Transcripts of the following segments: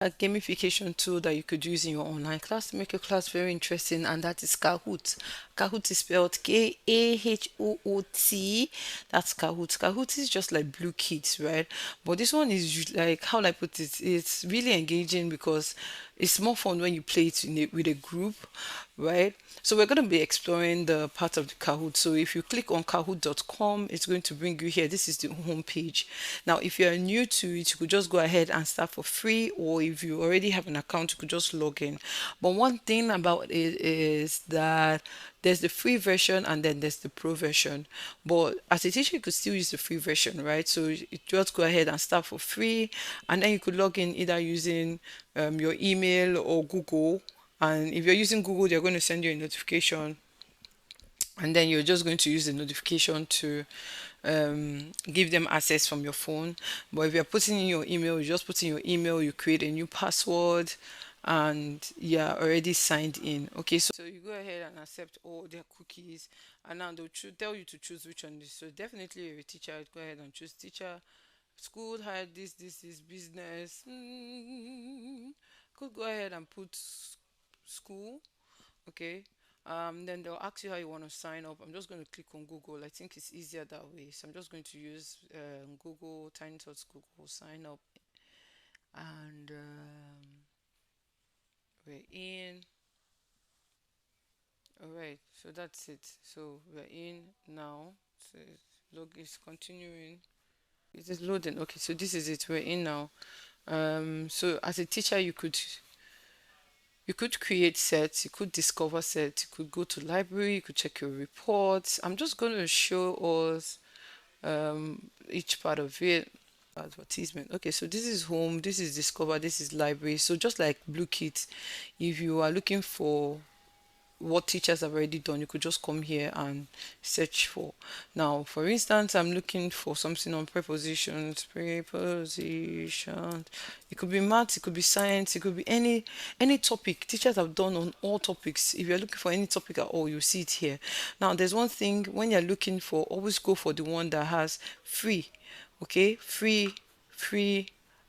A gamification tool that you could use in your online class to make your class very interesting, and that is Kahoot. Kahoot is spelled Kahoot. That's Kahoot. Kahoot is just like Blue Kids, right? But this one is like, how will I put it? It's really engaging because it's more fun when you play it with a group, right? So we're going to be exploring the part of the Kahoot. So if you click on kahoot.com, it's going to bring you here. This is the home page. Now, if you're new to it, you could just go ahead and start for free, or if you already have an account, you could just log in. But one thing about it is that there's the free version and then there's the pro version. But as a teacher, you could still use the free version, right? So you just go ahead and start for free, and then you could log in either using your email or Google. And if you're using Google, they're going to send you a notification, and then you're just going to use the notification to give them access from your phone. But if you're putting in your email, you just put in your email, you create a new password, and you're already signed in. Okay, so you go ahead and accept all their cookies, and now they'll tell you to choose which one is. So definitely, if you're a teacher, go ahead and choose teacher. School had this is business. Could go ahead and put school. Okay. Then they'll ask you how you want to sign up. I'm just going to click on Google. I think it's easier that way. So I'm just going to use Google, Tiny Tots Google, sign up. And we're in. All right. So that's it. So we're in now. So log is continuing. It is loading. Okay. So this is it. We're in now. So as a teacher, you could create sets, you could discover sets, you could go to library, you could check your reports. I'm just going to show us each part of it. Advertisement. Okay, so this is home, this is discover, this is library. So just like Blue Kit, if you are looking for what teachers have already done, you could just come here and search for. Now, for instance, I'm looking for something on prepositions. Prepositions. It could be maths, it could be science, it could be any topic. Teachers have done on all topics. If you're looking for any topic at all, you see it here. Now, there's one thing when you're looking for, always go for the one that has free. Okay, free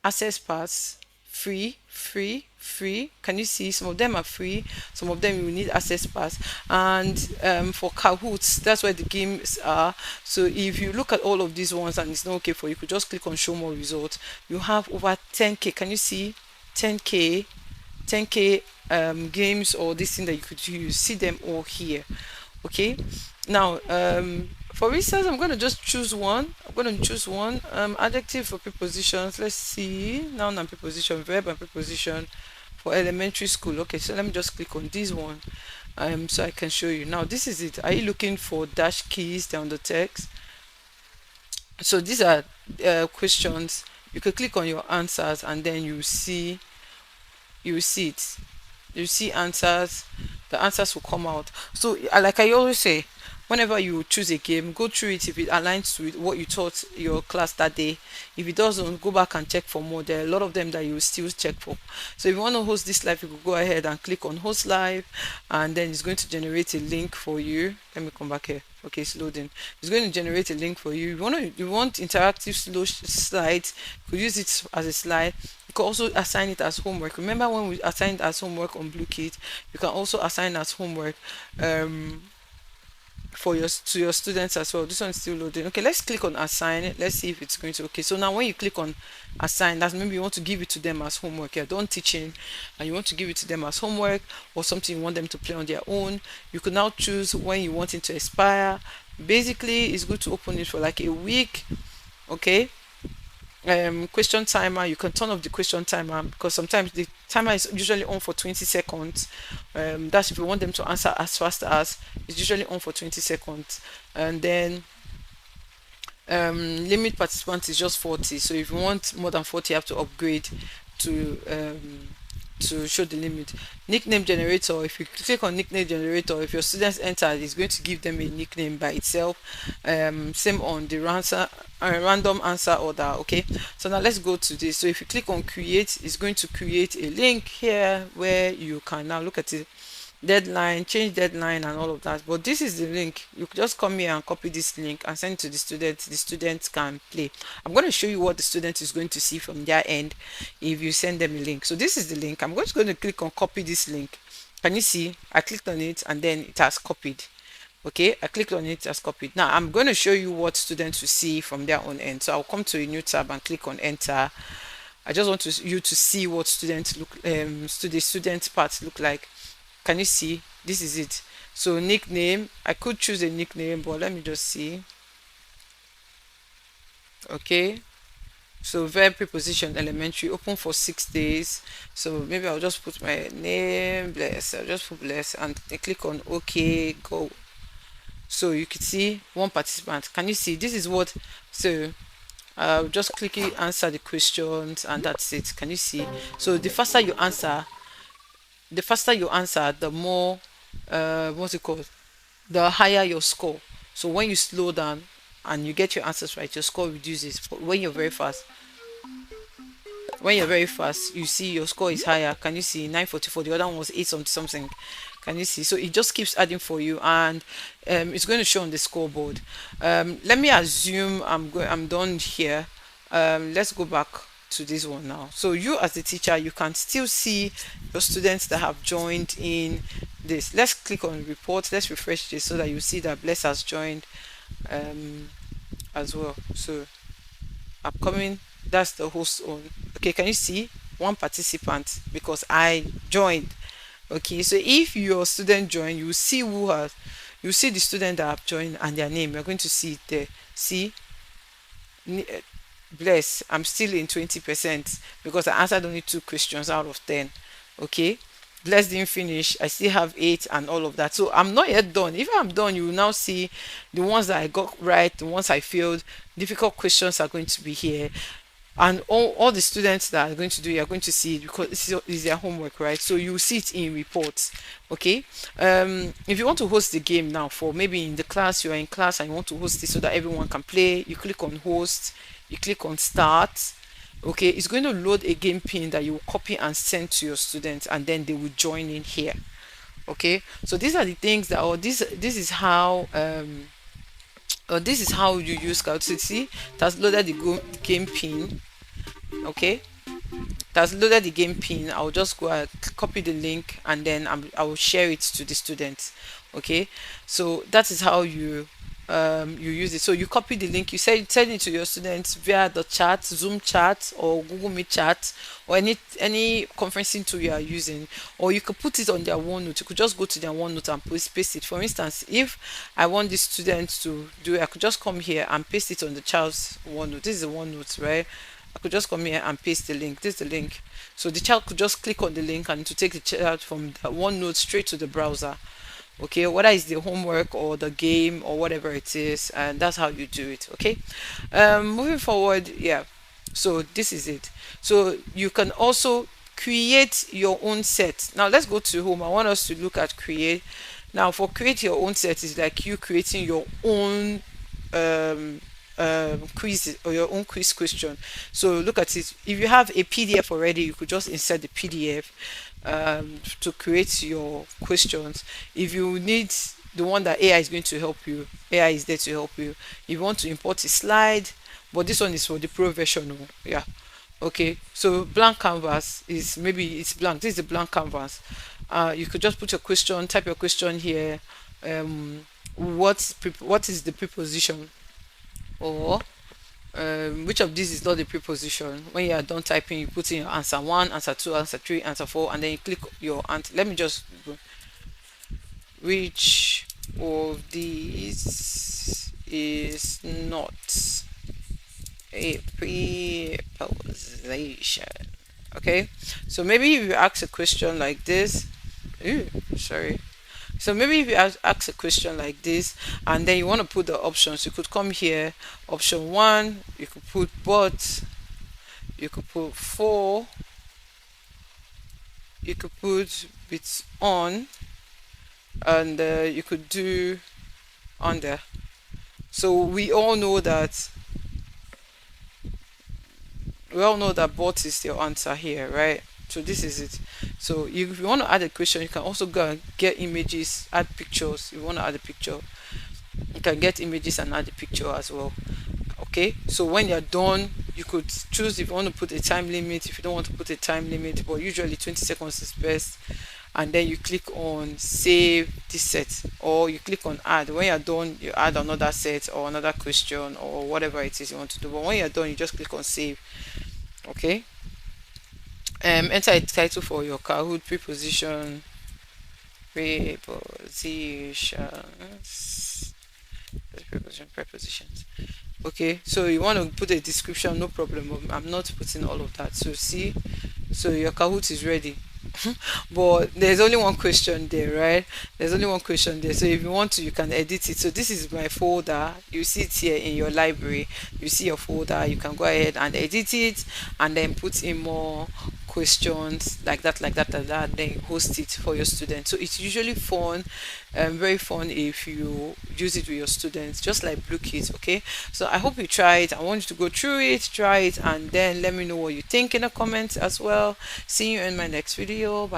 access pass, free. Can you see? Some of them are free, some of them you need access pass. And for Kahoots, that's where the games are. So if you look at all of these ones and it's not okay for you, you could just click on show more results. You have over 10k. Can you see? 10k, 10k games or this thing that you could use. See them all here. Okay, now for instance, I'm going to just choose one. I'm going to choose one. Adjective for prepositions. Let's see. Noun and preposition, verb and preposition for elementary school. Okay, so let me just click on this one. So I can show you. Now this is it. Are you looking for dash keys down the text? So these are questions. You can click on your answers and then you see it. You see answers. The answers will come out. So like I always say, whenever you choose a game, go through it. If it aligns with what you taught your class that day, if it doesn't, go back and check for more. There are a lot of them that you will still check for. So if you want to host this live, you could go ahead and click on host live, and then it's going to generate a link for you. Let me come back here. Okay, it's loading. It's going to generate a link for you. You want interactive slow slides, you could use it as a slide. You can also assign it as homework. Remember when we assigned as homework on Blue Kit, you can also assign as homework for your students as well. This one's still loading. Okay, let's click on assign. Let's see if it's going to. Okay, so now when you click on assign, that's maybe you want to give it to them as homework. You're done teaching and you want to give it to them as homework or something you want them to play on their own. You can now choose when you want it to expire. Basically, it's good to open it for like a week. Okay, question timer, you can turn off the question timer because sometimes the timer is usually on for 20 seconds. That's if you want them to answer as fast as, it's usually on for 20 seconds. And then limit participants is just 40. So if you want more than 40, you have to upgrade to show the limit. Nickname generator, if you click on nickname generator, if your students enter, it's going to give them a nickname by itself. Same on the random answer order. Okay, so now let's go to this. So if you click on create, it's going to create a link here where you can now look at it. deadline, change deadline and all of that. But this is the link. You could just come here and copy this link and send it to the student. The student can play. I'm going to show you what the student is going to see from their end if you send them a link. So this is the link. I'm just going to click on copy this link. Can you see? I clicked on it and then it has copied. Okay, I clicked on it as copied. Now I'm going to show you what students will see from their own end. So I'll come to a new tab and click on enter. I just want you to see what students look the student parts look like. Can you see? This is it. So nickname, I could choose a nickname, but let me just see. Okay, so verb, preposition, elementary, open for 6 days. So maybe I'll just put my name, bless. I'll just put bless and click on okay, go. So you can see one participant. Can you see? This is what. So just click it, answer the questions, and that's it. Can you see? So the faster you answer, the more what's it called, the higher your score. So when you slow down and you get your answers right, your score reduces. But when you're very fast, you see your score is higher. Can you see? 944. The other one was 8 something. Can you see? So it just keeps adding for you, and it's going to show on the scoreboard. Let me assume I'm done here. Let's go back to this one now. So you as the teacher, you can still see your students that have joined in this. Let's click on report. Let's refresh this so that you see that Bless has joined as well. So I'm coming. That's the host on. Okay, can you see one participant because I joined? Okay, so if your student join, you see you see the student that have joined and their name. You're going to see it there. See, bless. I'm still in 20% because I answered only 2 questions out of 10. Okay, bless didn't finish. I still have 8 and all of that. So I'm not yet done. If I'm done, you will now see the ones that I got right, the ones I failed. Difficult questions are going to be here, and all the students that are going to do, you're going to see it because it's their homework, right? So you see it in reports. Okay, if you want to host the game now, for maybe in the class, you're in class and you want to host it so that everyone can play, you click on host, you click on start. Okay, it's going to load a game pin that you will copy and send to your students, and then they will join in here. Okay, so these are the things that, or this is how this is how you use Kahoot. See, it has loaded the game pin. Okay, that's loaded the game pin. I'll just go and copy the link, and then I will share it to the students. Okay, so that is how you use it. So you copy the link, you send it to your students via the chat, Zoom chat or Google Meet chat, or any conferencing tool you are using, or you could put it on their OneNote. You could just go to their OneNote and paste it. For instance, if I want the students to do it, I could just come here and paste it on the child's OneNote. This is the OneNote, right? I could just come here and paste the link. This is the link. So the child could just click on the link and to take the child from the OneNote straight to the browser. Okay, whether it's the homework or the game or whatever it is, and that's how you do it. Okay, moving forward, yeah. So this is it. So you can also create your own set. Now let's go to home. I want us to look at create. Now for create your own set is like you creating your own quiz or your own quiz question. So look at it. If you have a PDF already, you could just insert the PDF to create your questions. If you need the one that AI is going to help you, AI is there to help you. If you want to import a slide, but this one is for the pro version. Yeah, okay. So blank canvas is, maybe it's blank. This is a blank canvas. You could just put your question, type your question here. What is the preposition, or which of these is not the preposition? When you are done typing, you put in your answer 1, answer 2, answer 3, answer 4, and then you click your answer. Let me just go. Which of these is not a preposition? Okay, so maybe if you ask a question like this, sorry. So maybe if you ask a question like this and then you want to put the options, you could come here, option 1, you could put but, you could put for, you could put bits on, and you could do under. So we all know that but is the answer here, right? So this is it. So if you want to add a question, you can also go and get images, add pictures. If you want to add a picture, you can get images and add a picture as well. Okay, so when you're done, you could choose if you want to put a time limit, if you don't want to put a time limit, but usually 20 seconds is best. And then you click on save this set, or you click on add. When you're done, you add another set or another question or whatever it is you want to do. But when you're done, you just click on save. Okay. Enter a title for your Kahoot. Prepositions. Okay, so you want to put a description, no problem. I'm not putting all of that. So see, so your Kahoot is ready. But there's only one question there, right? There's only one question there. So if you want to, you can edit it. So this is my folder. You see it here in your library. You see your folder. You can go ahead and edit it and then put in more questions like that, like that, like that. Then host it for your students. So it's usually fun, very fun if you use it with your students, just like Blue Kids. Okay, so I hope you try it. I want you to go through it, try it, and then let me know what you think in the comments as well. See you in my next video. Bye.